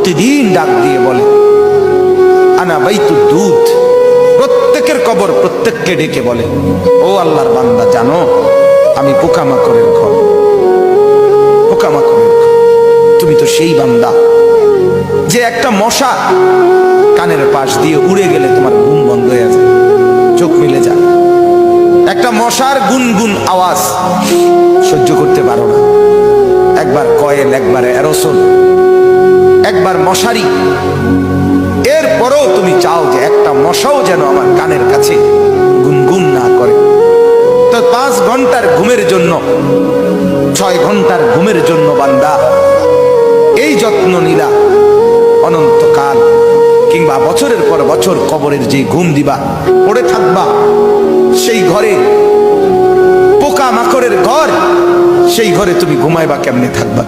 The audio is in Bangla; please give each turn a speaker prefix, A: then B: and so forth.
A: প্রতিদিন ডাক দিয়ে বলে আনা বাইতুদ দুধ। প্রত্যেকের কবর প্রত্যেককে ডেকে বলে, ও আল্লাহর বান্দা, জানো আমি পোকামাকড়ের ঘর, পোকামাকড়ের ঘর। তুমি তো সেই বান্দা যে একটা মশা কানের পাশ দিয়ে উড়ে গেলে তোমার ঘুম বন্ধ হয়ে যায়, চোখ মিলে যায়। একটা মশার গুনগুন আওয়াজ সহ্য করতে পারো না। একবার কয়েল, একবার অ্যারোসল, একবার মশারি, এরপরেও তুমি চাও যে একটা মশাও যেন আমার কানের কাছে গুনগুন না করে। তো 5 ঘন্টার ঘুমের জন্য, 6 ঘন্টার ঘুমের জন্য বান্দা এই যত্ন নিলা, অনন্তকাল কিংবা বছরের পর বছর কবরের যে ঘুম দিবা, পড়ে থাকবা সেই ঘরে, পোকা মাকড়ের ঘর, সেই ঘরে তুমি ঘুমাইবা কেমনে, থাকবা?